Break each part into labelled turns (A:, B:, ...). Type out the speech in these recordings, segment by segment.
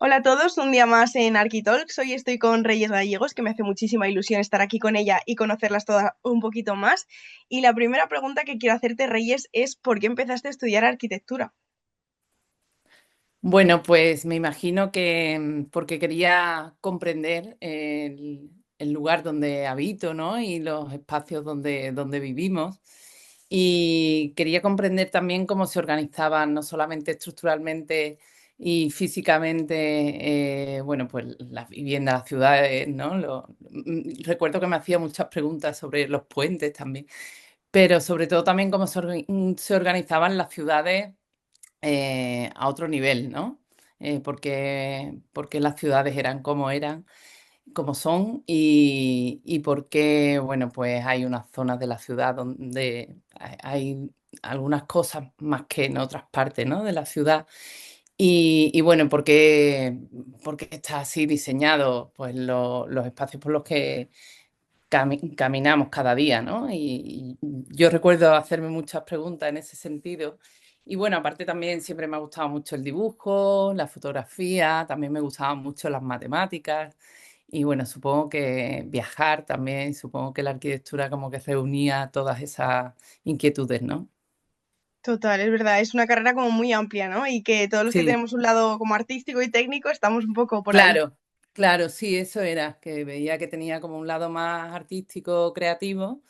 A: Hola a todos, un día más en Arquitalks. Hoy estoy con Reyes Gallegos, que me hace muchísima ilusión estar aquí con ella y conocerlas todas un poquito más. Y la primera pregunta que quiero hacerte, Reyes, es ¿por qué empezaste a estudiar arquitectura?
B: Bueno, pues me imagino que porque quería comprender el lugar donde habito, ¿no? Y los espacios donde vivimos. Y quería comprender también cómo se organizaban, no solamente estructuralmente y físicamente, bueno, pues las viviendas, las ciudades, ¿no? Recuerdo que me hacía muchas preguntas sobre los puentes también, pero sobre todo también cómo se organizaban las ciudades a otro nivel, ¿no? Porque las ciudades eran, como son, y porque, bueno, pues hay unas zonas de la ciudad donde hay algunas cosas más que en otras partes, ¿no? De la ciudad. Y bueno, porque está así diseñado, pues los espacios por los que caminamos cada día, ¿no? Y yo recuerdo hacerme muchas preguntas en ese sentido. Y bueno, aparte también siempre me ha gustado mucho el dibujo, la fotografía, también me gustaban mucho las matemáticas. Y bueno, supongo que viajar también, supongo que la arquitectura como que reunía todas esas inquietudes, ¿no?
A: Total, es verdad, es una carrera como muy amplia, ¿no? Y que todos los que
B: Sí,
A: tenemos un lado como artístico y técnico estamos un poco por ahí.
B: claro, claro, sí, eso era, que veía que tenía como un lado más artístico, creativo.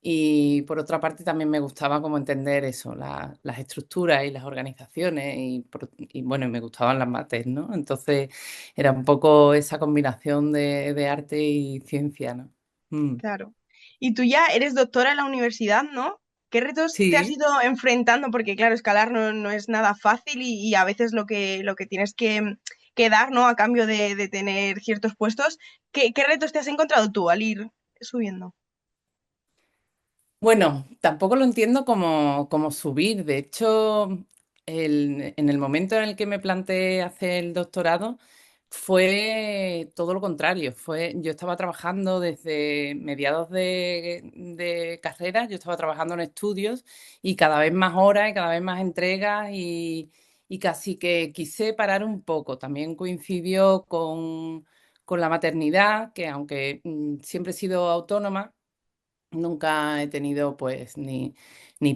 B: Y por otra parte también me gustaba como entender eso, las estructuras y las organizaciones y bueno, y me gustaban las mates, ¿no? Entonces era un poco esa combinación de arte y ciencia, ¿no? Mm.
A: Claro. Y tú ya eres doctora en la universidad, ¿no? ¿Qué retos te has
B: Sí,
A: ido enfrentando? Porque claro, escalar no es nada fácil y a veces lo que tienes que dar, ¿no? A cambio de tener ciertos puestos. ¿Qué retos te has encontrado tú al ir subiendo?
B: bueno, tampoco lo entiendo como subir. De hecho, en el momento en el que me planteé hacer el doctorado, fue todo lo contrario. Yo estaba trabajando desde mediados de carrera, yo estaba trabajando en estudios y cada vez más horas y cada vez más entregas y casi que quise parar un poco. También coincidió con la maternidad, que aunque siempre he sido autónoma, nunca he tenido pues ni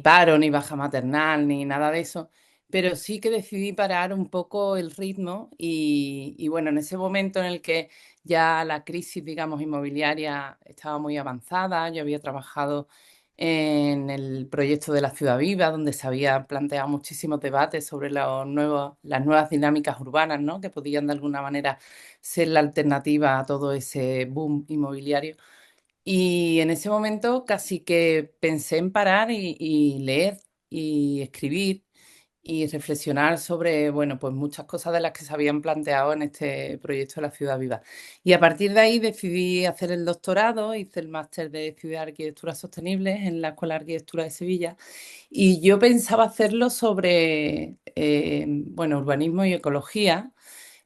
B: paro, ni baja maternal, ni nada de eso, pero sí que decidí parar un poco el ritmo y bueno, en ese momento en el que ya la crisis, digamos, inmobiliaria estaba muy avanzada, yo había trabajado en el proyecto de la Ciudad Viva, donde se había planteado muchísimos debates sobre las nuevas dinámicas urbanas, ¿no? Que podían de alguna manera ser la alternativa a todo ese boom inmobiliario. Y en ese momento casi que pensé en parar y leer y escribir y reflexionar sobre, bueno, pues muchas cosas de las que se habían planteado en este proyecto de la Ciudad Viva. Y a partir de ahí decidí hacer el doctorado, hice el máster de Ciudad de Arquitectura Sostenible en la Escuela de Arquitectura de Sevilla y yo pensaba hacerlo sobre, bueno, urbanismo y ecología,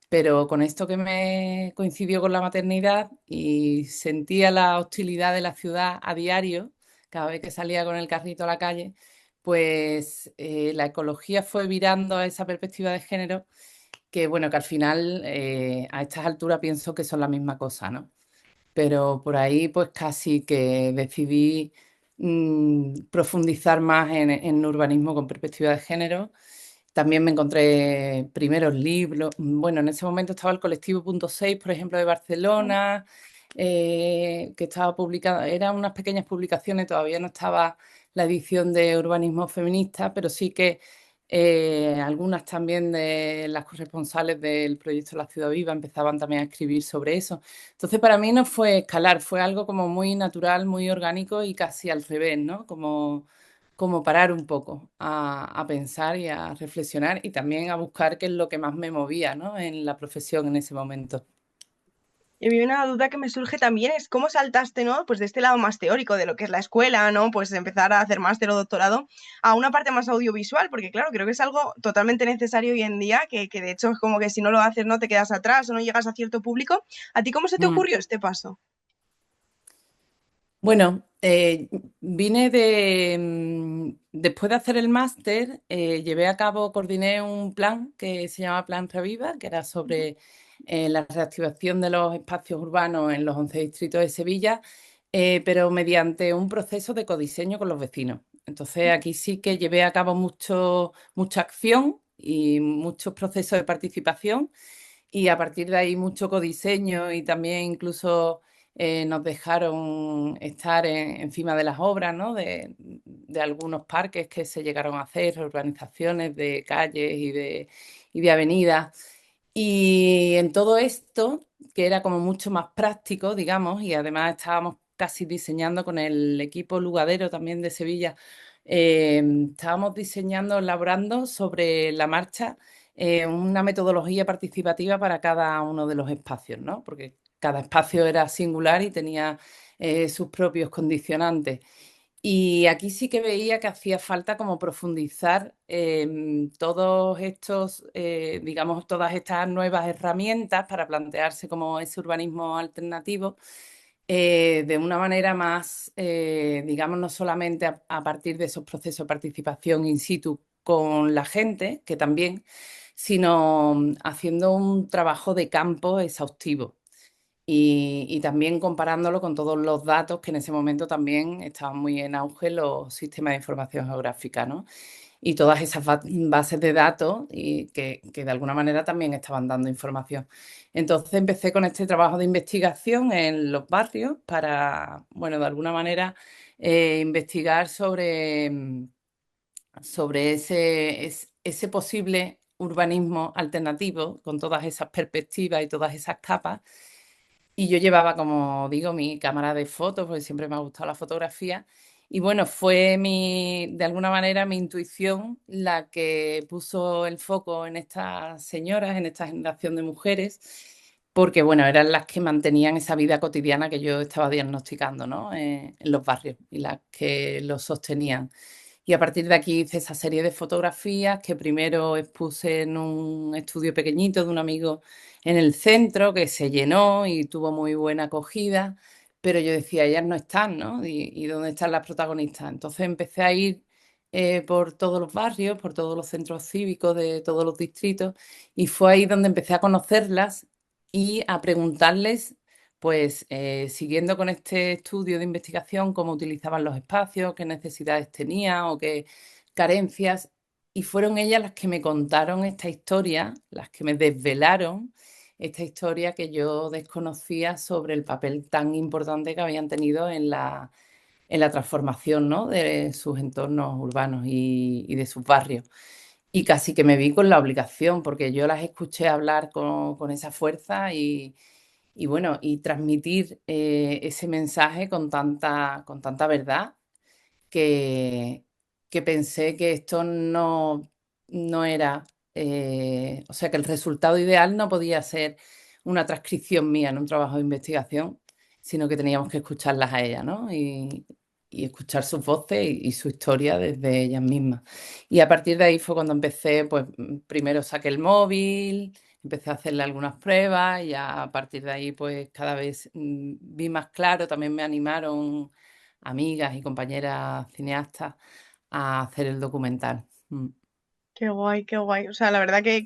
B: pero con esto que me coincidió con la maternidad y sentía la hostilidad de la ciudad a diario, cada vez que salía con el carrito a la calle, pues la ecología fue virando a esa perspectiva de género que, bueno, que al final a estas alturas pienso que son la misma cosa, ¿no? Pero por ahí pues casi que decidí profundizar más en urbanismo con perspectiva de género. También me encontré primeros libros. Bueno, en ese momento estaba el colectivo Punto 6, por ejemplo, de Barcelona, que estaba publicada. Eran unas pequeñas publicaciones, todavía no estaba la edición de Urbanismo Feminista, pero sí que algunas también de las corresponsales del proyecto La Ciudad Viva empezaban también a escribir sobre eso. Entonces, para mí no fue escalar, fue algo como muy natural, muy orgánico y casi al revés, ¿no? Como parar un poco a pensar y a reflexionar y también a buscar qué es lo que más me movía, ¿no? En la profesión en ese momento.
A: Y a mí una duda que me surge también es cómo saltaste, ¿no? Pues de este lado más teórico de lo que es la escuela, ¿no? Pues de empezar a hacer máster o doctorado a una parte más audiovisual, porque claro, creo que es algo totalmente necesario hoy en día, que de hecho es como que si no lo haces no te quedas atrás o no llegas a cierto público. ¿A ti cómo se te
B: Mm.
A: ocurrió este paso?
B: Bueno, vine después de hacer el máster, llevé a cabo, coordiné un plan que se llama Plan Reviva, que era sobre la reactivación de los espacios urbanos en los 11 distritos de Sevilla, pero mediante un proceso de codiseño con los vecinos. Entonces, aquí sí que llevé a cabo mucha acción y muchos procesos de participación y a partir de ahí mucho codiseño y también incluso nos dejaron estar encima de las obras, ¿no? De algunos parques que se llegaron a hacer, urbanizaciones de calles y de avenidas. Y en todo esto, que era como mucho más práctico, digamos, y además estábamos casi diseñando con el equipo Lugadero también de Sevilla, estábamos diseñando, elaborando sobre la marcha una metodología participativa para cada uno de los espacios, ¿no? Porque cada espacio era singular y tenía sus propios condicionantes. Y aquí sí que veía que hacía falta como profundizar todos estos, digamos, todas estas nuevas herramientas para plantearse como ese urbanismo alternativo de una manera más, digamos, no solamente a partir de esos procesos de participación in situ con la gente, que también, sino haciendo un trabajo de campo exhaustivo y también comparándolo con todos los datos que en ese momento también estaban muy en auge los sistemas de información geográfica, ¿no? Y todas esas bases de datos y que de alguna manera también estaban dando información. Entonces empecé con este trabajo de investigación en los barrios para, bueno, de alguna manera investigar sobre ese posible urbanismo alternativo con todas esas perspectivas y todas esas capas y yo llevaba, como digo, mi cámara de fotos, porque siempre me ha gustado la fotografía. Y bueno, fue de alguna manera mi intuición la que puso el foco en estas señoras, en esta generación de mujeres, porque bueno, eran las que mantenían esa vida cotidiana que yo estaba diagnosticando, ¿no? En los barrios y las que lo sostenían. Y a partir de aquí hice esa serie de fotografías que primero expuse en un estudio pequeñito de un amigo en el centro que se llenó y tuvo muy buena acogida, pero yo decía, ellas no están, ¿no? ¿Y dónde están las protagonistas? Entonces empecé a ir por todos los barrios, por todos los centros cívicos de todos los distritos y fue ahí donde empecé a conocerlas y a preguntarles pues siguiendo con este estudio de investigación, cómo utilizaban los espacios, qué necesidades tenían o qué carencias. Y fueron ellas las que me contaron esta historia, las que me desvelaron esta historia que yo desconocía sobre el papel tan importante que habían tenido en la transformación, ¿no? De sus entornos urbanos y de sus barrios. Y casi que me vi con la obligación, porque yo las escuché hablar con esa fuerza y bueno, y transmitir ese mensaje con tanta verdad que, que pensé que esto no era, o sea, que el resultado ideal no podía ser una transcripción mía en un trabajo de investigación, sino que teníamos que escucharlas a ellas, ¿no? Y escuchar sus voces y su historia desde ellas mismas. Y a partir de ahí fue cuando empecé, pues primero saqué el móvil, empecé a hacerle algunas pruebas y a partir de ahí pues cada vez vi más claro, también me animaron amigas y compañeras cineastas a hacer el documental. Mm.
A: Qué guay, qué guay. O sea, la verdad que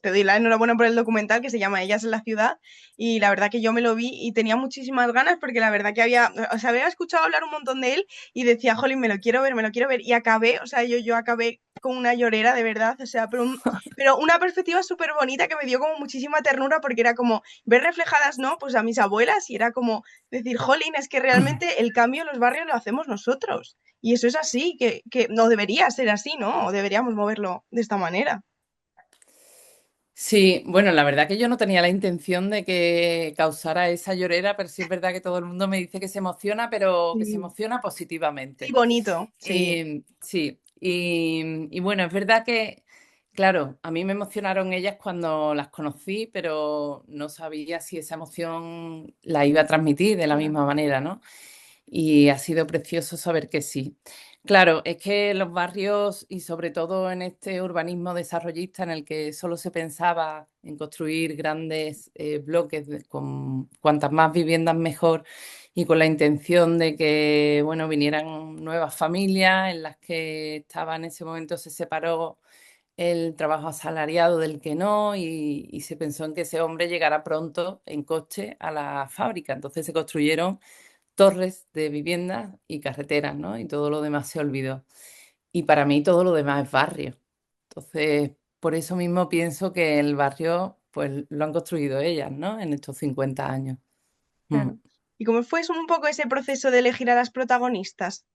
A: te doy la enhorabuena por el documental que se llama Ellas en la ciudad y la verdad que yo me lo vi y tenía muchísimas ganas porque la verdad que o sea, había escuchado hablar un montón de él y decía, jolín, me lo quiero ver y acabé, o sea, yo acabé con una llorera de verdad, o sea, pero una perspectiva súper bonita que me dio como muchísima ternura porque era como ver reflejadas, ¿no? Pues a mis abuelas y era como decir, jolín, es que realmente el cambio en los barrios lo hacemos nosotros. Y eso es así, que no debería ser así, ¿no? O deberíamos moverlo de esta manera.
B: Sí, bueno, la verdad que yo no tenía la intención de que causara esa llorera, pero sí es verdad que todo el mundo me dice que se emociona, pero que se
A: Sí.
B: emociona
A: Sí,
B: positivamente.
A: bonito, sí.
B: Sí, y bueno, es verdad que, claro, a mí me emocionaron ellas cuando las conocí, pero no sabía si esa emoción la iba a transmitir de la
A: Claro.
B: misma manera, ¿no? Y ha sido precioso saber que sí. Claro, es que los barrios y sobre todo en este urbanismo desarrollista en el que solo se pensaba en construir grandes bloques con cuantas más viviendas mejor y con la intención de que, bueno, vinieran nuevas familias en las que estaba en ese momento se separó el trabajo asalariado del que no y se pensó en que ese hombre llegara pronto en coche a la fábrica. Entonces se construyeron torres de viviendas y carreteras, ¿no? Y todo lo demás se olvidó. Y para mí todo lo demás es barrio. Entonces, por eso mismo pienso que el barrio, pues lo han construido ellas, ¿no? En estos 50 años. Mm.
A: Claro. ¿Y cómo fue un poco ese proceso de elegir a las protagonistas?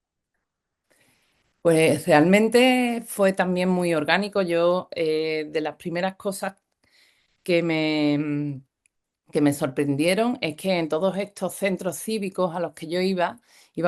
B: Pues realmente fue también muy orgánico. Yo, de las primeras cosas que que me sorprendieron es que en todos estos centros cívicos a los que yo iba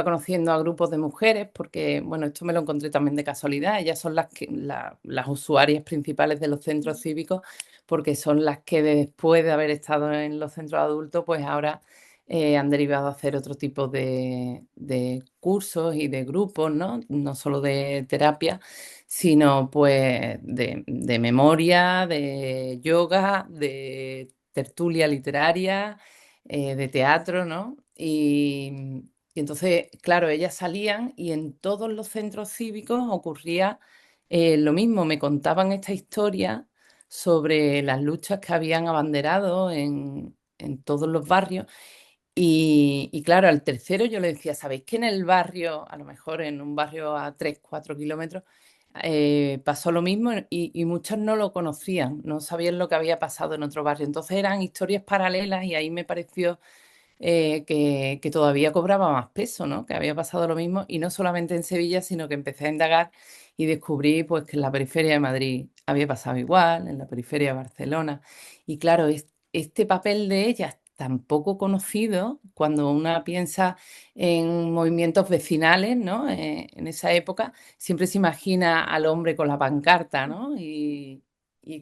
B: conociendo a grupos de mujeres, porque, bueno, esto me lo encontré también de casualidad. Ellas son las usuarias principales de los centros cívicos, porque son las que después de haber estado en los centros adultos, pues ahora han derivado a hacer otro tipo de cursos y de grupos, ¿no? No solo de terapia, sino pues de memoria, de yoga, de tertulia literaria, de teatro, ¿no? Y entonces, claro, ellas salían y en todos los centros cívicos ocurría lo mismo, me contaban esta historia sobre las luchas que habían abanderado en todos los barrios y claro, al tercero yo le decía, ¿sabéis que en el barrio, a lo mejor en un barrio a 3 4 kilómetros, pasó lo mismo y muchos no lo conocían, no sabían lo que había pasado en otro barrio? Entonces eran historias paralelas y ahí me pareció que todavía cobraba más peso, ¿no? Que había pasado lo mismo y no solamente en Sevilla, sino que empecé a indagar y descubrí pues que en la periferia de Madrid había pasado igual, en la periferia de Barcelona. Y claro, este papel de ellas tan poco conocido, cuando una piensa en movimientos vecinales, ¿no? En esa época, siempre se imagina al hombre con la pancarta, ¿no? Y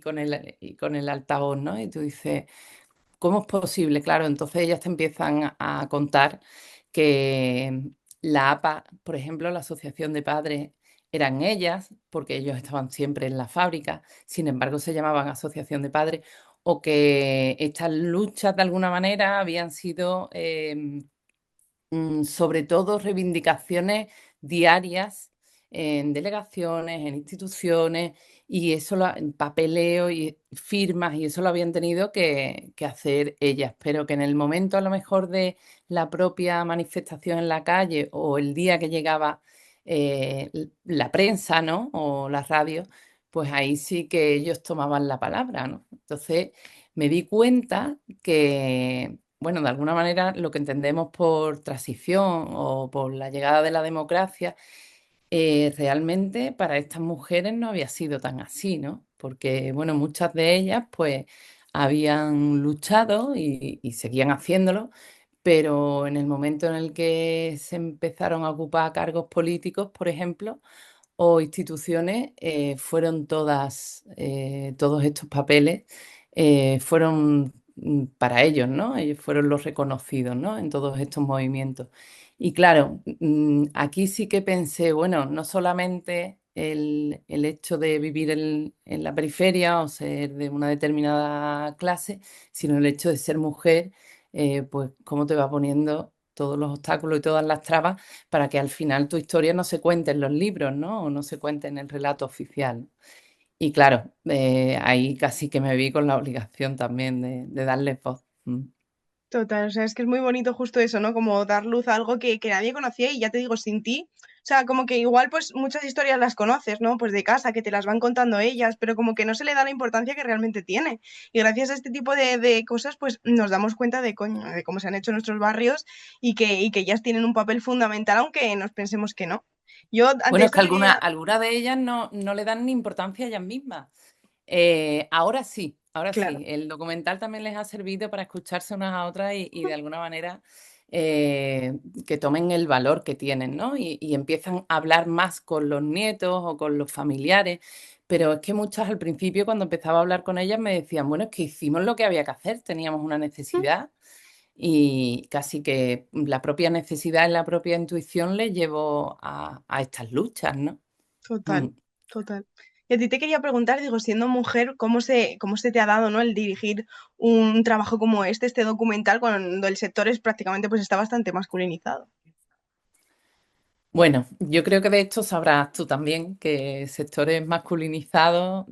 B: con el altavoz, ¿no? Y tú dices, ¿cómo es posible? Claro, entonces ellas te empiezan a contar que la APA, por ejemplo, la Asociación de Padres, eran ellas, porque ellos estaban siempre en la fábrica, sin embargo se llamaban Asociación de Padres, o que estas luchas de alguna manera habían sido sobre todo reivindicaciones diarias en delegaciones, en instituciones, y eso, en papeleo y firmas, y eso lo habían tenido que hacer ellas, pero que en el momento a lo mejor de la propia manifestación en la calle o el día que llegaba la prensa, ¿no? O la radio, pues ahí sí que ellos tomaban la palabra, ¿no? Entonces me di cuenta que, bueno, de alguna manera lo que entendemos por transición o por la llegada de la democracia, realmente para estas mujeres no había sido tan así, ¿no? Porque, bueno, muchas de ellas pues habían luchado y seguían haciéndolo, pero en el momento en el que se empezaron a ocupar cargos políticos, por ejemplo, o instituciones, fueron todos estos papeles fueron para ellos, ¿no? Ellos fueron los reconocidos, ¿no? En todos estos movimientos. Y claro, aquí sí que pensé, bueno, no solamente el hecho de vivir en la periferia o ser de una determinada clase, sino el hecho de ser mujer, pues cómo te va poniendo todos los obstáculos y todas las trabas para que al final tu historia no se cuente en los libros, ¿no? O no se cuente en el relato oficial. Y claro, ahí casi que me vi con la obligación también de darle voz. Mm.
A: Total, o sea, es que es muy bonito justo eso, ¿no? Como dar luz a algo que nadie conocía y ya te digo, sin ti, o sea, como que igual pues muchas historias las conoces, ¿no? Pues de casa, que te las van contando ellas, pero como que no se le da la importancia que realmente tiene. Y gracias a este tipo de cosas, pues nos damos cuenta de, coño, de cómo se han hecho nuestros barrios y que ellas tienen un papel fundamental, aunque nos pensemos que no. Yo ante
B: Bueno, es
A: esto
B: que
A: quería,
B: algunas de ellas no le dan ni importancia a ellas mismas. Ahora sí, ahora sí.
A: claro.
B: El documental también les ha servido para escucharse unas a otras y de alguna manera que tomen el valor que tienen, ¿no? Y empiezan a hablar más con los nietos o con los familiares. Pero es que muchas al principio, cuando empezaba a hablar con ellas, me decían, bueno, es que hicimos lo que había que hacer, teníamos una necesidad. y casi que la propia necesidad y la propia intuición le llevó a estas luchas, ¿no? Mm.
A: Total, total. Y a ti te quería preguntar, digo, siendo mujer, cómo se te ha dado, ¿no? El dirigir un trabajo como este documental, cuando el sector es prácticamente, pues está bastante masculinizado.
B: Bueno, yo creo que de esto sabrás tú también que sectores masculinizados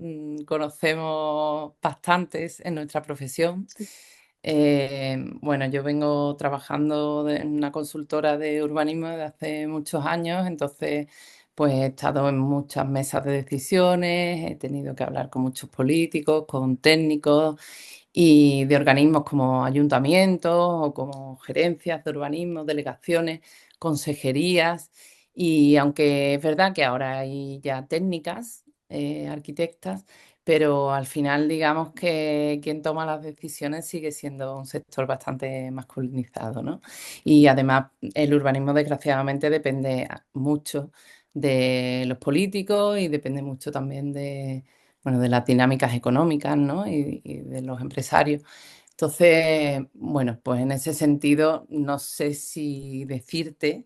B: conocemos bastantes en nuestra profesión.
A: Sí.
B: Bueno, yo vengo trabajando en una consultora de urbanismo desde hace muchos años, entonces pues he estado en muchas mesas de decisiones, he tenido que hablar con muchos políticos, con técnicos y de organismos como ayuntamientos o como gerencias de urbanismo, delegaciones, consejerías. Y aunque es verdad que ahora hay ya técnicas, arquitectas, pero al final digamos que quien toma las decisiones sigue siendo un sector bastante masculinizado, ¿no? Y además el urbanismo desgraciadamente depende mucho de los políticos y depende mucho también de, bueno, de las dinámicas económicas, ¿no? Y de los empresarios. Entonces, bueno, pues en ese sentido no sé si decirte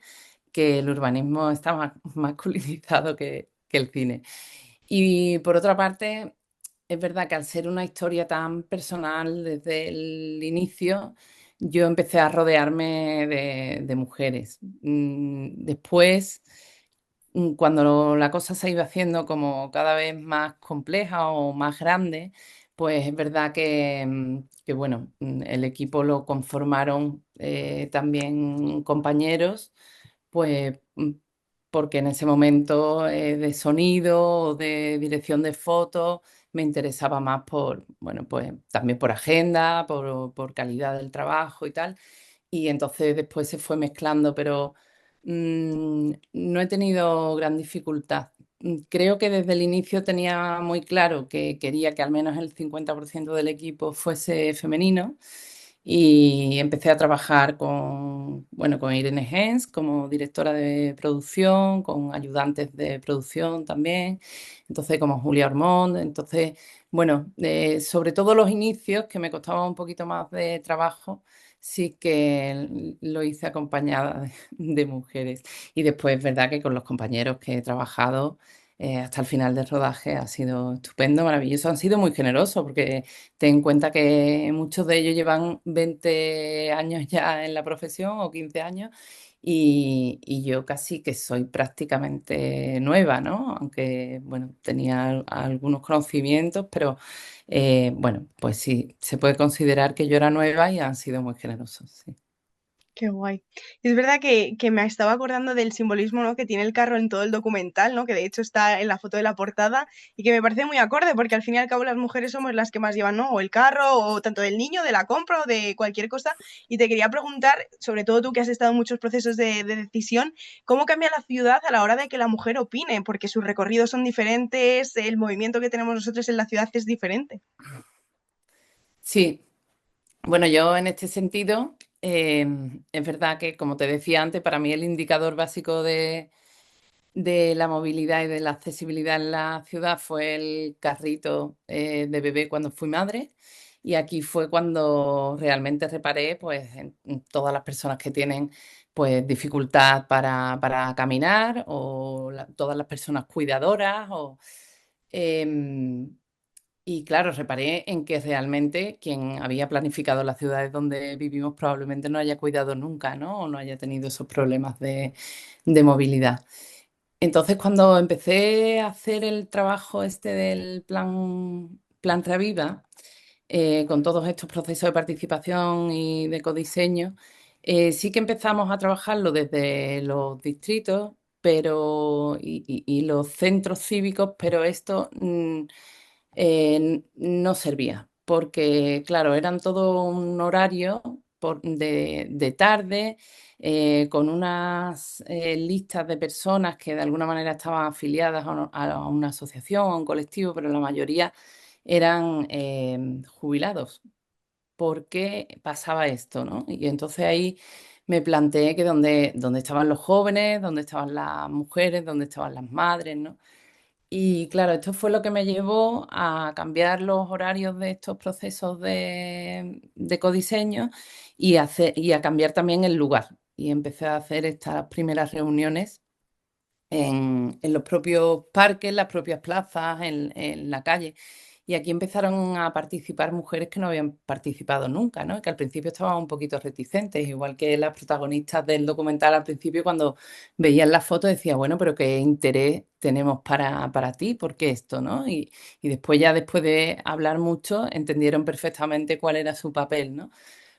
B: que el urbanismo está más masculinizado que el cine. Y por otra parte, es verdad que al ser una historia tan personal desde el inicio, yo empecé a rodearme de mujeres. Después, cuando la cosa se iba haciendo como cada vez más compleja o más grande, pues es verdad que, bueno, el equipo lo conformaron también compañeros pues porque en ese momento de sonido o de dirección de fotos me interesaba más por, bueno, pues también por agenda, por calidad del trabajo y tal. Y entonces después se fue mezclando, pero no he tenido gran dificultad. Creo que desde el inicio tenía muy claro que quería que al menos el 50% del equipo fuese femenino y empecé a trabajar con, bueno, con Irene Hens como directora de producción, con ayudantes de producción también, entonces como Julia Ormond, entonces, bueno, sobre todo los inicios, que me costaba un poquito más de trabajo, sí que lo hice acompañada de mujeres. Y después es verdad que con los compañeros que he trabajado hasta el final del rodaje ha sido estupendo, maravilloso, han sido muy generosos porque ten en cuenta que muchos de ellos llevan 20 años ya en la profesión o 15 años y yo casi que soy prácticamente nueva, ¿no? Aunque, bueno, tenía algunos conocimientos, pero bueno, pues sí, se puede considerar que yo era nueva y han sido muy generosos, sí.
A: Qué guay. Y es verdad que me estaba acordando del simbolismo, ¿no? Que tiene el carro en todo el documental, ¿no? Que de hecho está en la foto de la portada y que me parece muy acorde porque al fin y al cabo las mujeres somos las que más llevan, ¿no? O el carro o tanto del niño, de la compra o de cualquier cosa. Y te quería preguntar, sobre todo tú que has estado en muchos procesos de decisión, ¿cómo cambia la ciudad a la hora de que la mujer opine? Porque sus recorridos son diferentes, el movimiento que tenemos nosotros en la ciudad es diferente.
B: Sí, bueno, yo en este sentido, es verdad que, como te decía antes, para mí el indicador básico de la movilidad y de la accesibilidad en la ciudad fue el carrito de bebé cuando fui madre. Y aquí fue cuando realmente reparé pues, en todas las personas que tienen pues, dificultad para caminar o todas las personas cuidadoras. Em, y claro, reparé en que realmente quien había planificado las ciudades donde vivimos probablemente no haya cuidado nunca, ¿no? O no haya tenido esos problemas de movilidad. Entonces, cuando empecé a hacer el trabajo este del plan Reaviva, con todos estos procesos de participación y de codiseño, sí que empezamos a trabajarlo desde los distritos y los centros cívicos, pero esto no servía, porque claro, eran todo un horario de tarde, con unas listas de personas que de alguna manera estaban afiliadas a una asociación, a un colectivo, pero la mayoría eran jubilados. ¿Por qué pasaba esto, no? Y entonces ahí me planteé que donde estaban los jóvenes, donde estaban las mujeres, donde estaban las madres, ¿no? Y claro, esto fue lo que me llevó a cambiar los horarios de estos procesos de codiseño y a cambiar también el lugar. Y empecé a hacer estas primeras reuniones en los propios parques, las propias plazas, en la calle. Y aquí empezaron a participar mujeres que no habían participado nunca, ¿no? Que al principio estaban un poquito reticentes, igual que las protagonistas del documental al principio cuando veían la foto decía, bueno, pero qué interés tenemos para ti, ¿por qué esto, no? Y después ya después de hablar mucho entendieron perfectamente cuál era su papel, ¿no?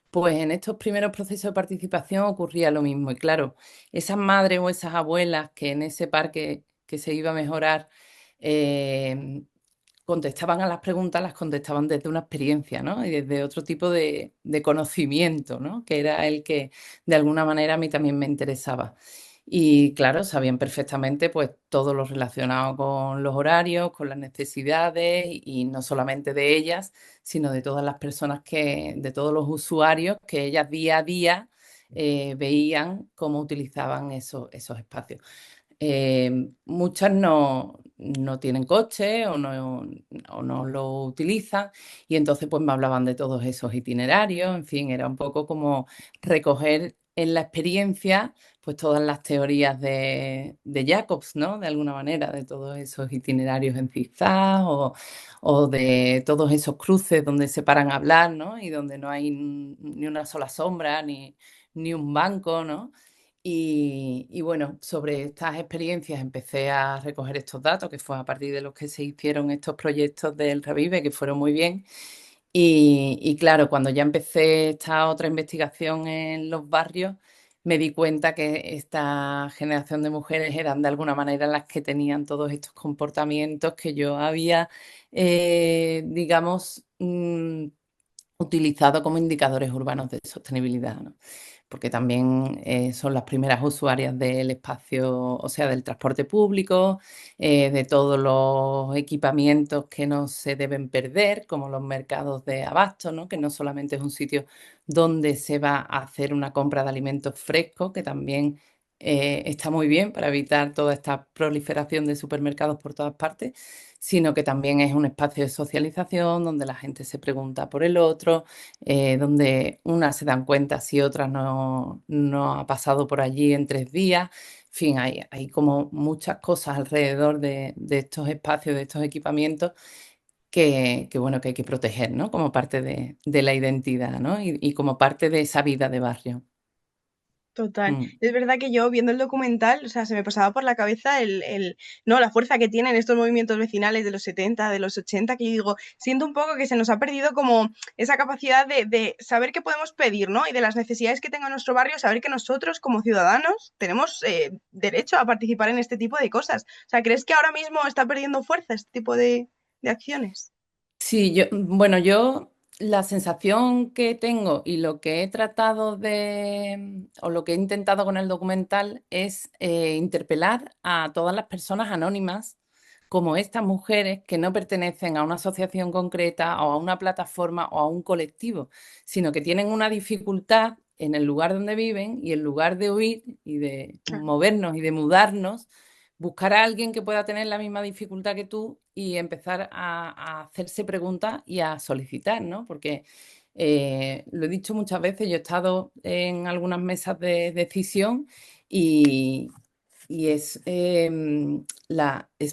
B: Pues en estos primeros procesos de participación ocurría lo mismo. Y claro, esas madres o esas abuelas que en ese parque que se iba a mejorar eh, contestaban a las preguntas, las contestaban desde una experiencia, ¿no? Y desde otro tipo de conocimiento, ¿no? Que era el que de alguna manera a mí también me interesaba. Y claro, sabían perfectamente pues todo lo relacionado con los horarios, con las necesidades y no solamente de ellas, sino de todas las personas de todos los usuarios que ellas día a día veían cómo utilizaban esos espacios. Muchas no tienen coche o no lo utilizan y entonces pues me hablaban de todos esos itinerarios, en fin, era un poco como recoger en la experiencia pues todas las teorías de Jacobs, ¿no? De alguna manera, de todos esos itinerarios en zigzag o de todos esos cruces donde se paran a hablar, ¿no? Y donde no hay ni una sola sombra ni un banco, ¿no? Y bueno, sobre estas experiencias empecé a recoger estos datos, que fue a partir de los que se hicieron estos proyectos del Revive, que fueron muy bien. Y claro, cuando ya empecé esta otra investigación en los barrios, me di cuenta que esta generación de mujeres eran de alguna manera las que tenían todos estos comportamientos que yo había, digamos, utilizado como indicadores urbanos de sostenibilidad, ¿no? Porque también son las primeras usuarias del espacio, o sea, del transporte público, de todos los equipamientos que no se deben perder, como los mercados de abasto, ¿no? Que no solamente es un sitio donde se va a hacer una compra de alimentos frescos, que también está muy bien para evitar toda esta proliferación de supermercados por todas partes, sino que también es un espacio de socialización donde la gente se pregunta por el otro, donde unas se dan cuenta si otras no ha pasado por allí en 3 días. En fin, hay como muchas cosas alrededor de estos espacios, de estos equipamientos bueno, que hay que proteger, ¿no? Como parte de la identidad, ¿no? Y como parte de esa vida de barrio.
A: Total.
B: Mm.
A: Es verdad que yo viendo el documental, o sea, se me pasaba por la cabeza no, la fuerza que tienen estos movimientos vecinales de los 70, de los 80, que yo digo, siento un poco que se nos ha perdido como esa capacidad de saber qué podemos pedir, ¿no? Y de las necesidades que tenga nuestro barrio, saber que nosotros como ciudadanos tenemos derecho a participar en este tipo de cosas. O sea, ¿crees que ahora mismo está perdiendo fuerza este tipo de acciones?
B: Sí, bueno, yo la sensación que tengo y lo que he tratado o lo que he intentado con el documental es interpelar a todas las personas anónimas, como estas mujeres que no pertenecen a una asociación concreta o a una plataforma o a un colectivo, sino que tienen una dificultad en el lugar donde viven y en lugar de huir y de
A: Claro.
B: movernos y de mudarnos buscar a alguien que pueda tener la misma dificultad que tú y empezar a hacerse preguntas y a solicitar, ¿no? Porque lo he dicho muchas veces, yo he estado en algunas mesas de decisión y, y es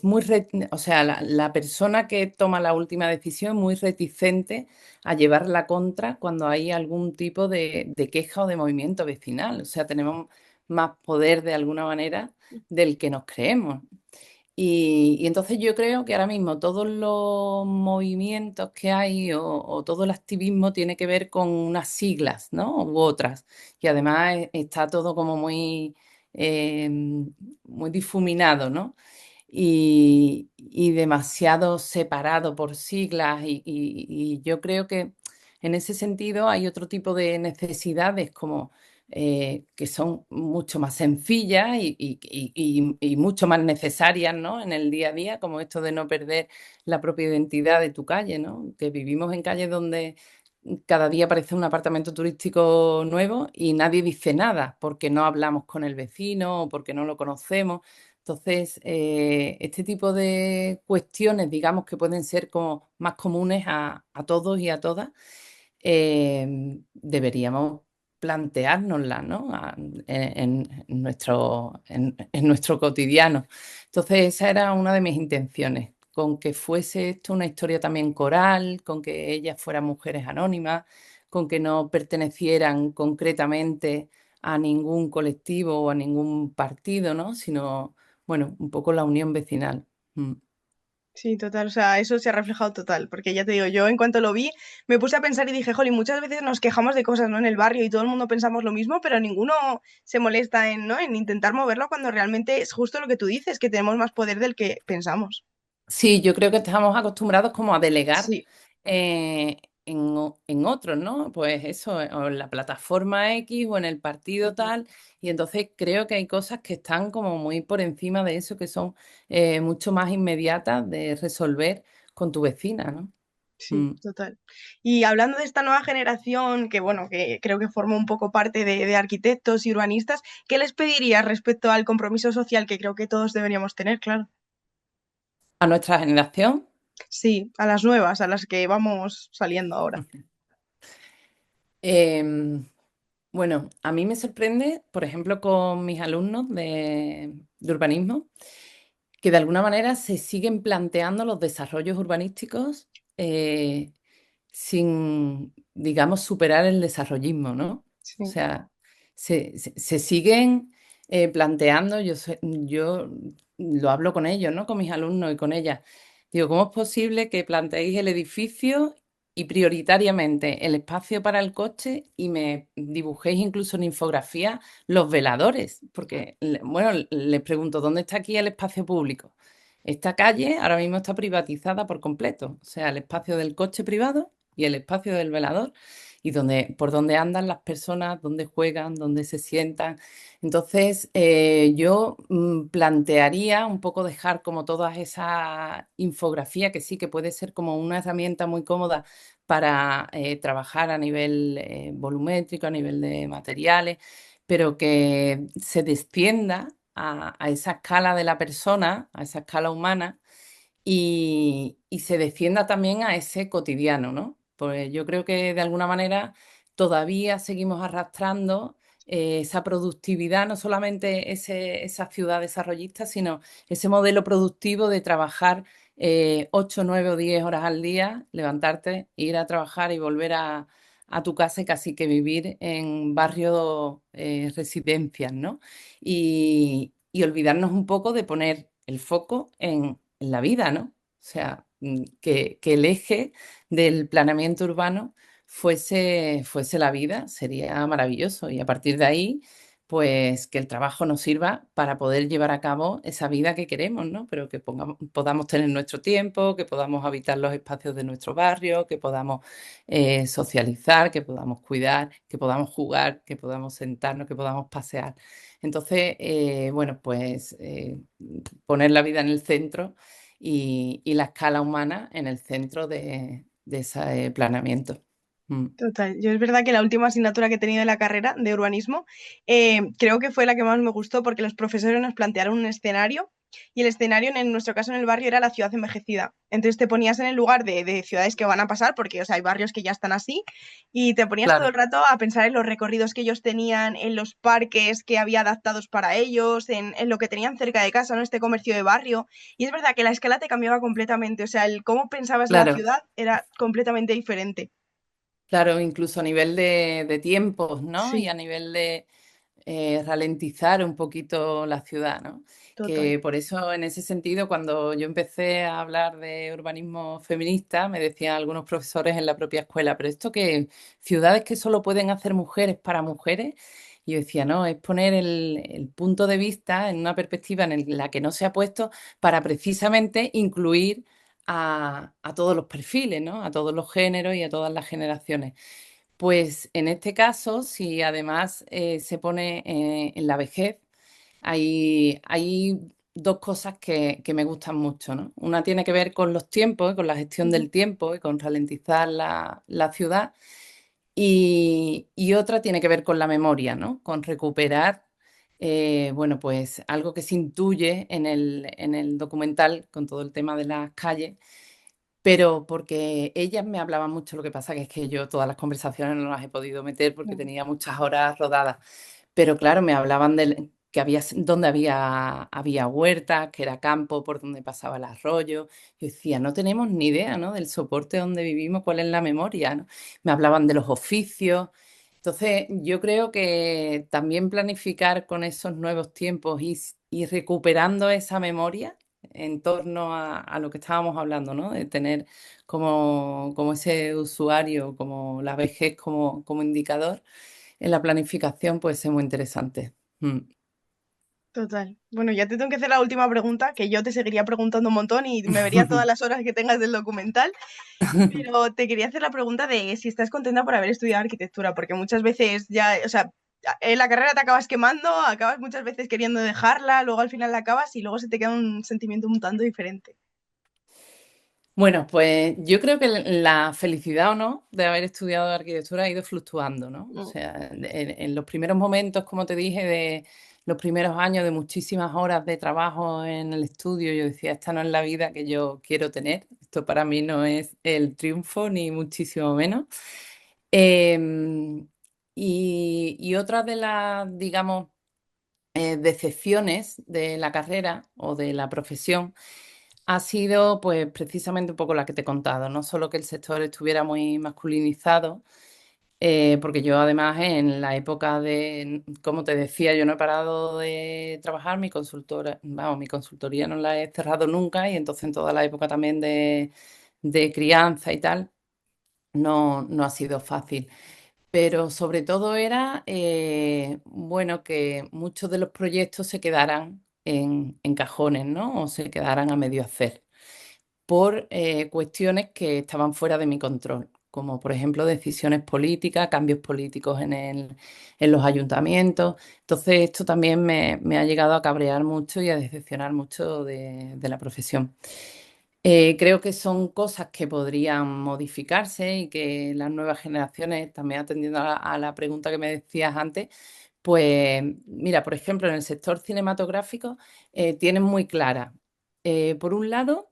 B: muy, o sea, la persona que toma la última decisión es muy reticente a llevar la contra cuando hay algún tipo de queja o de movimiento vecinal. O sea, tenemos más poder de alguna manera del que nos creemos. Y entonces yo creo que ahora mismo todos los movimientos que hay o todo el activismo tiene que ver con unas siglas, ¿no? U otras. Y además está todo como muy difuminado, ¿no? Y demasiado separado por siglas. Y yo creo que en ese sentido hay otro tipo de necesidades como que son mucho más sencillas y mucho más necesarias, ¿no? En el día a día, como esto de no perder la propia identidad de tu calle, ¿no? Que vivimos en calles donde cada día aparece un apartamento turístico nuevo y nadie dice nada porque no hablamos con el vecino o porque no lo conocemos. Entonces, este tipo de cuestiones, digamos, que pueden ser como más comunes a todos y a todas, deberíamos planteárnoslas, ¿no? En nuestro cotidiano. Entonces, esa era una de mis intenciones, con que fuese esto una historia también coral, con que ellas fueran mujeres anónimas, con que no pertenecieran concretamente a ningún colectivo o a ningún partido, ¿no? Sino, bueno, un poco la unión vecinal. Mm.
A: Sí, total, o sea, eso se ha reflejado total, porque ya te digo, yo en cuanto lo vi, me puse a pensar y dije, jolly, muchas veces nos quejamos de cosas, ¿no? En el barrio y todo el mundo pensamos lo mismo, pero ninguno se molesta en, ¿no? En intentar moverlo cuando realmente es justo lo que tú dices, que tenemos más poder del que pensamos.
B: Sí, yo creo que estamos acostumbrados como a delegar
A: Sí,
B: en otros, ¿no? Pues eso, o en la plataforma X o en el partido
A: total.
B: tal, y entonces creo que hay cosas que están como muy por encima de eso, que son mucho más inmediatas de resolver con tu vecina, ¿no?
A: Sí,
B: Mm.
A: total. Y hablando de esta nueva generación, que bueno, que creo que forma un poco parte de arquitectos y urbanistas, ¿qué les pedirías respecto al compromiso social que creo que todos deberíamos tener, claro?
B: A nuestra generación.
A: Sí, a las nuevas, a las que vamos saliendo ahora.
B: em, Bueno, a mí me sorprende, por ejemplo, con mis alumnos de urbanismo, que de alguna manera se siguen planteando los desarrollos urbanísticos eh, sin, digamos, superar el desarrollismo, ¿no? O
A: Sí.
B: sea, se siguen planteando, yo lo hablo con ellos, ¿no? Con mis alumnos y con ellas. Digo, ¿cómo es posible que planteéis el edificio y prioritariamente el espacio para el coche y me dibujéis incluso en infografía los veladores? Porque, bueno, les pregunto, ¿dónde está aquí el espacio público? Esta calle ahora mismo está privatizada por completo, o sea, el espacio del coche privado y el espacio del velador y por donde andan las personas, dónde juegan, dónde se sientan. Entonces, yo plantearía un poco dejar como toda esa infografía, que sí que puede ser como una herramienta muy cómoda para trabajar a nivel volumétrico, a nivel de materiales, pero que se descienda a esa escala de la persona, a esa escala humana, y se descienda también a ese cotidiano, ¿no? Pues yo creo que de alguna manera todavía seguimos arrastrando esa productividad, no solamente esa ciudad desarrollista, sino ese modelo productivo de trabajar 8, 9 o 10 horas al día, levantarte, ir a trabajar y volver a tu casa y casi que vivir en barrios residencias, ¿no? Y olvidarnos un poco de poner el foco en la vida, ¿no? O sea, que el eje del planeamiento urbano fuese la vida, sería maravilloso. Y a partir de ahí, pues que el trabajo nos sirva para poder llevar a cabo esa vida que queremos, ¿no? Pero que podamos tener nuestro tiempo, que podamos habitar los espacios de nuestro barrio, que podamos socializar, que podamos cuidar, que podamos jugar, que podamos sentarnos, que podamos pasear. Entonces, bueno, pues poner la vida en el centro y la escala humana en el centro de ese planeamiento. Mm.
A: Total, yo es verdad que la última asignatura que he tenido en la carrera de urbanismo creo que fue la que más me gustó porque los profesores nos plantearon un escenario y el escenario en nuestro caso en el barrio era la ciudad envejecida. Entonces te ponías en el lugar de ciudades que van a pasar porque o sea, hay barrios que ya están así y te ponías todo el
B: Claro,
A: rato a pensar en los recorridos que ellos tenían, en los parques que había adaptados para ellos, en lo que tenían cerca de casa, ¿no? Este comercio de barrio. Y es verdad que la escala te cambiaba completamente, o sea, el cómo pensabas la
B: claro,
A: ciudad era completamente diferente.
B: claro, incluso a nivel de tiempos, ¿no? Y
A: Sí,
B: a nivel de ralentizar un poquito la ciudad, ¿no?
A: total.
B: Que por eso, en ese sentido, cuando yo empecé a hablar de urbanismo feminista, me decían algunos profesores en la propia escuela, pero esto que ciudades que solo pueden hacer mujeres para mujeres, y yo decía, no, es poner el punto de vista en una perspectiva en la que no se ha puesto para precisamente incluir a todos los perfiles, ¿no? A todos los géneros y a todas las generaciones. Pues en este caso, si además se pone en la vejez, hay dos cosas que me gustan mucho, ¿no? Una tiene que ver con los tiempos, con la gestión
A: Ujú.
B: del tiempo y con ralentizar la ciudad. Y otra tiene que ver con la memoria, ¿no? Con recuperar bueno, pues algo que se intuye en el documental con todo el tema de las calles, pero porque ellas me hablaban mucho, lo que pasa que es que yo todas las conversaciones no las he podido meter porque
A: Claro.
B: tenía muchas horas rodadas. Pero claro, me hablaban de que había, donde había huertas, que era campo por donde pasaba el arroyo. Yo decía, no tenemos ni idea, ¿no? Del soporte donde vivimos, cuál es la memoria, ¿no? Me hablaban de los oficios. Entonces, yo creo que también planificar con esos nuevos tiempos y recuperando esa memoria en torno a lo que estábamos hablando, ¿no? De tener como ese usuario, como la vejez como indicador en la planificación puede ser muy interesante. Mm.
A: Total. Bueno, ya te tengo que hacer la última pregunta, que yo te seguiría preguntando un montón y me vería todas las horas que tengas del documental, pero te quería hacer la pregunta de si estás contenta por haber estudiado arquitectura, porque muchas veces ya, o sea, en la carrera te acabas quemando, acabas muchas veces queriendo dejarla, luego al final la acabas y luego se te queda un sentimiento un tanto diferente.
B: Bueno, pues yo creo que la felicidad o no de haber estudiado arquitectura ha ido fluctuando, ¿no? O
A: Mm.
B: sea, en los primeros momentos, como te dije, de los primeros años de muchísimas horas de trabajo en el estudio, yo decía, esta no es la vida que yo quiero tener, esto para mí no es el triunfo, ni muchísimo menos. Em, y otra de las, digamos, decepciones de la carrera o de la profesión ha sido pues precisamente un poco la que te he contado, no solo que el sector estuviera muy masculinizado, porque yo además en la época de, como te decía, yo no he parado de trabajar, mi consultora, vamos, mi consultoría no la he cerrado nunca y entonces en toda la época también de crianza y tal, no ha sido fácil. Pero sobre todo era, bueno, que muchos de los proyectos se quedaran en cajones, ¿no? O se quedaran a medio hacer por cuestiones que estaban fuera de mi control, como por ejemplo decisiones políticas, cambios políticos en los ayuntamientos. Entonces esto también me ha llegado a cabrear mucho y a decepcionar mucho de la profesión. Creo que son cosas que podrían modificarse y que las nuevas generaciones, también atendiendo a la pregunta que me decías antes, pues mira, por ejemplo, en el sector cinematográfico tienen muy clara, por un lado,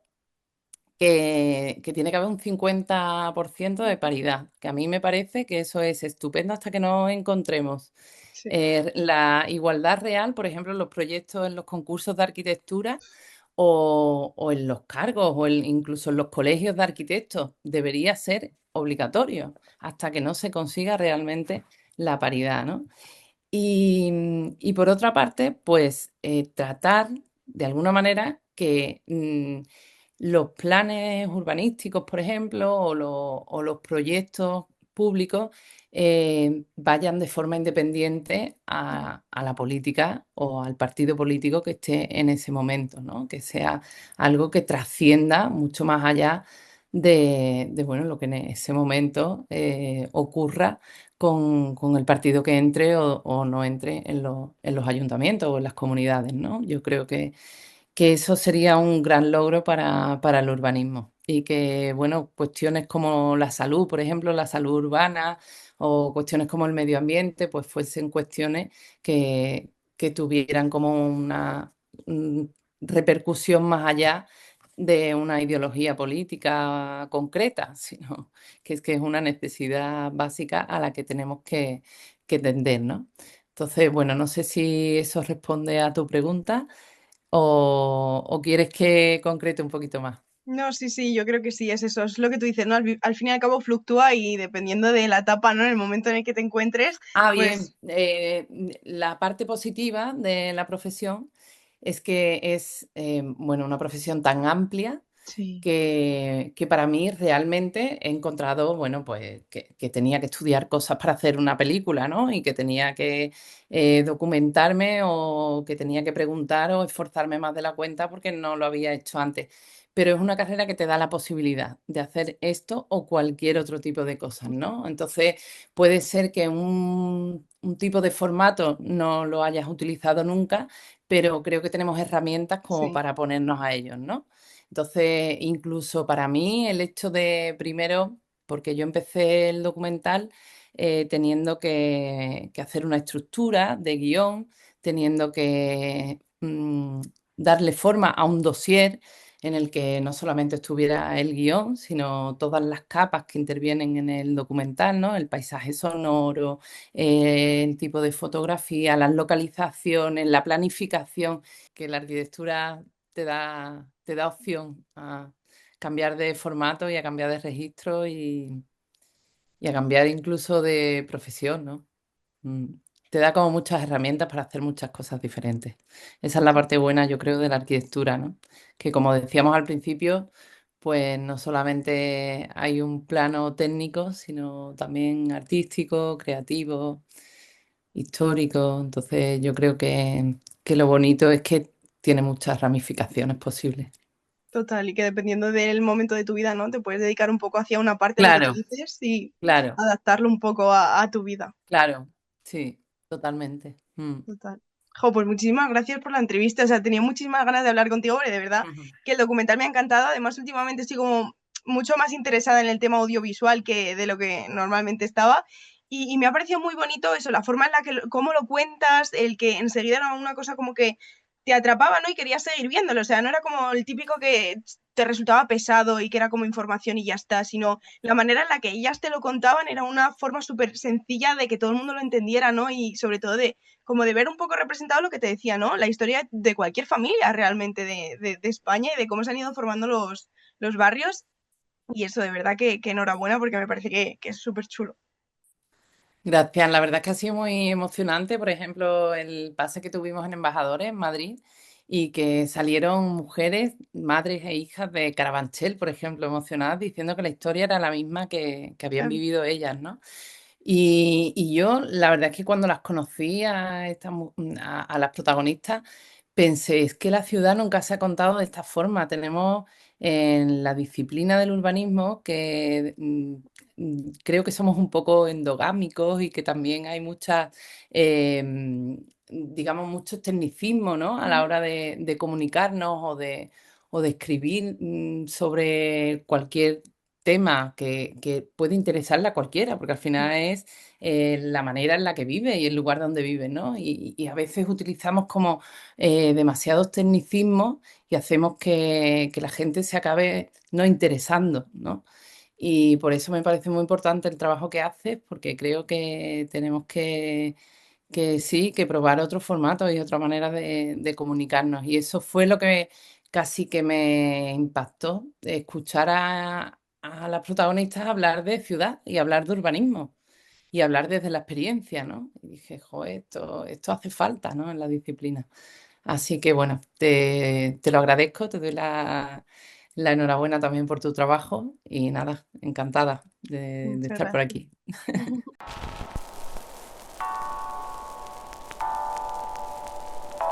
B: que tiene que haber un 50% de paridad, que a mí me parece que eso es estupendo hasta que nos encontremos
A: Sí,
B: la igualdad real, por ejemplo, en los proyectos, en los concursos de arquitectura o en los cargos o incluso en los colegios de arquitectos. Debería ser obligatorio hasta que no se consiga realmente la paridad, ¿no? Y por otra parte, pues tratar de alguna manera que los planes urbanísticos, por ejemplo, o los proyectos públicos vayan de forma independiente a la política o al partido político que esté en ese momento, ¿no? Que sea algo que trascienda mucho más allá bueno, lo que en ese momento ocurra con el partido que entre o no entre en los ayuntamientos o en las comunidades, ¿no? Yo creo que eso sería un gran logro para el urbanismo y que, bueno, cuestiones como la salud, por ejemplo, la salud urbana o cuestiones como el medio ambiente, pues fuesen cuestiones que tuvieran como una mm, repercusión más allá de una ideología política concreta, sino que es una necesidad básica a la que tenemos que tender, ¿no? Entonces, bueno, no sé si eso responde a tu pregunta o quieres que concrete un poquito más.
A: no, sí, sí, yo creo que sí, es eso, es lo que tú dices, ¿no? Al fin y al cabo fluctúa y dependiendo de la etapa, ¿no? En el momento en el que te encuentres,
B: Ah, bien,
A: pues
B: la parte positiva de la profesión es que es, bueno, una profesión tan amplia
A: sí,
B: que para mí realmente he encontrado, bueno, pues que tenía que estudiar cosas para hacer una película, ¿no? Y que tenía que documentarme o que tenía que preguntar o esforzarme más de la cuenta porque no lo había hecho antes. Pero es una carrera que te da la posibilidad de hacer esto o cualquier otro tipo de cosas, ¿no? Entonces, puede ser que un tipo de formato no lo hayas utilizado nunca, pero creo que tenemos herramientas como
A: sí,
B: para ponernos a ellos, ¿no? Entonces, incluso para mí, el hecho de primero, porque yo empecé el documental teniendo que hacer una estructura de guión, teniendo que darle forma a un dossier en el que no solamente estuviera el guión, sino todas las capas que intervienen en el documental, ¿no? El paisaje sonoro, el tipo de fotografía, las localizaciones, la planificación, que la arquitectura te da opción a cambiar de formato y a cambiar de registro y a cambiar incluso de profesión, ¿no? Mm, Te da como muchas herramientas para hacer muchas cosas diferentes. Esa es la parte buena, yo creo, de la arquitectura, ¿no? Que como decíamos al principio, pues no solamente hay un plano técnico, sino también artístico, creativo, histórico. Entonces yo creo que lo bonito es que tiene muchas ramificaciones posibles.
A: Total, y que dependiendo del momento de tu vida, ¿no? Te puedes dedicar un poco hacia una parte, lo que tú
B: Claro,
A: dices, y
B: claro,
A: adaptarlo un poco a tu vida.
B: claro, sí, totalmente.
A: Total. Jo, pues muchísimas gracias por la entrevista. O sea, tenía muchísimas ganas de hablar contigo, porque de verdad
B: Ujú.
A: que el documental me ha encantado. Además, últimamente estoy como mucho más interesada en el tema audiovisual que de lo que normalmente estaba. Y me ha parecido muy bonito eso, la forma en la que, cómo lo cuentas, el que enseguida era una cosa como que te atrapaba, ¿no? Y querías seguir viéndolo. O sea, no era como el típico que te resultaba pesado y que era como información y ya está, sino la manera en la que ellas te lo contaban era una forma súper sencilla de que todo el mundo lo entendiera, ¿no? Y sobre todo de como de ver un poco representado lo que te decía, ¿no? La historia de cualquier familia realmente de España y de cómo se han ido formando los barrios. Y eso, de verdad que enhorabuena porque me parece que es súper chulo.
B: Gracias, la verdad es que ha sido muy emocionante, por ejemplo, el pase que tuvimos en Embajadores en Madrid y que salieron mujeres, madres e hijas de Carabanchel, por ejemplo, emocionadas diciendo que la historia era la misma que habían
A: Claro.
B: vivido ellas, ¿no? Y yo, la verdad es que cuando las conocí a las protagonistas, pensé, es que la ciudad nunca se ha contado de esta forma. Tenemos en la disciplina del urbanismo que creo que somos un poco endogámicos y que también hay digamos, muchos tecnicismos, ¿no? A la
A: Ujú.
B: hora de comunicarnos o de escribir sobre cualquier tema que puede interesarle a cualquiera, porque al final es la manera en la que vive y el lugar donde vive, ¿no? Y a veces utilizamos como demasiados tecnicismos y hacemos que la gente se acabe no interesando, ¿no? Y por eso me parece muy importante el trabajo que haces, porque creo que tenemos que sí, que probar otros formatos y otra manera de comunicarnos. Y eso fue lo que casi que me impactó, escuchar a las protagonistas hablar de ciudad y hablar de urbanismo y hablar desde la experiencia, ¿no? Y dije, joder, esto hace falta, ¿no? En la disciplina. Así que bueno, te lo agradezco, te doy la enhorabuena también por tu trabajo y nada, encantada de
A: Muchas
B: estar por
A: gracias.
B: aquí.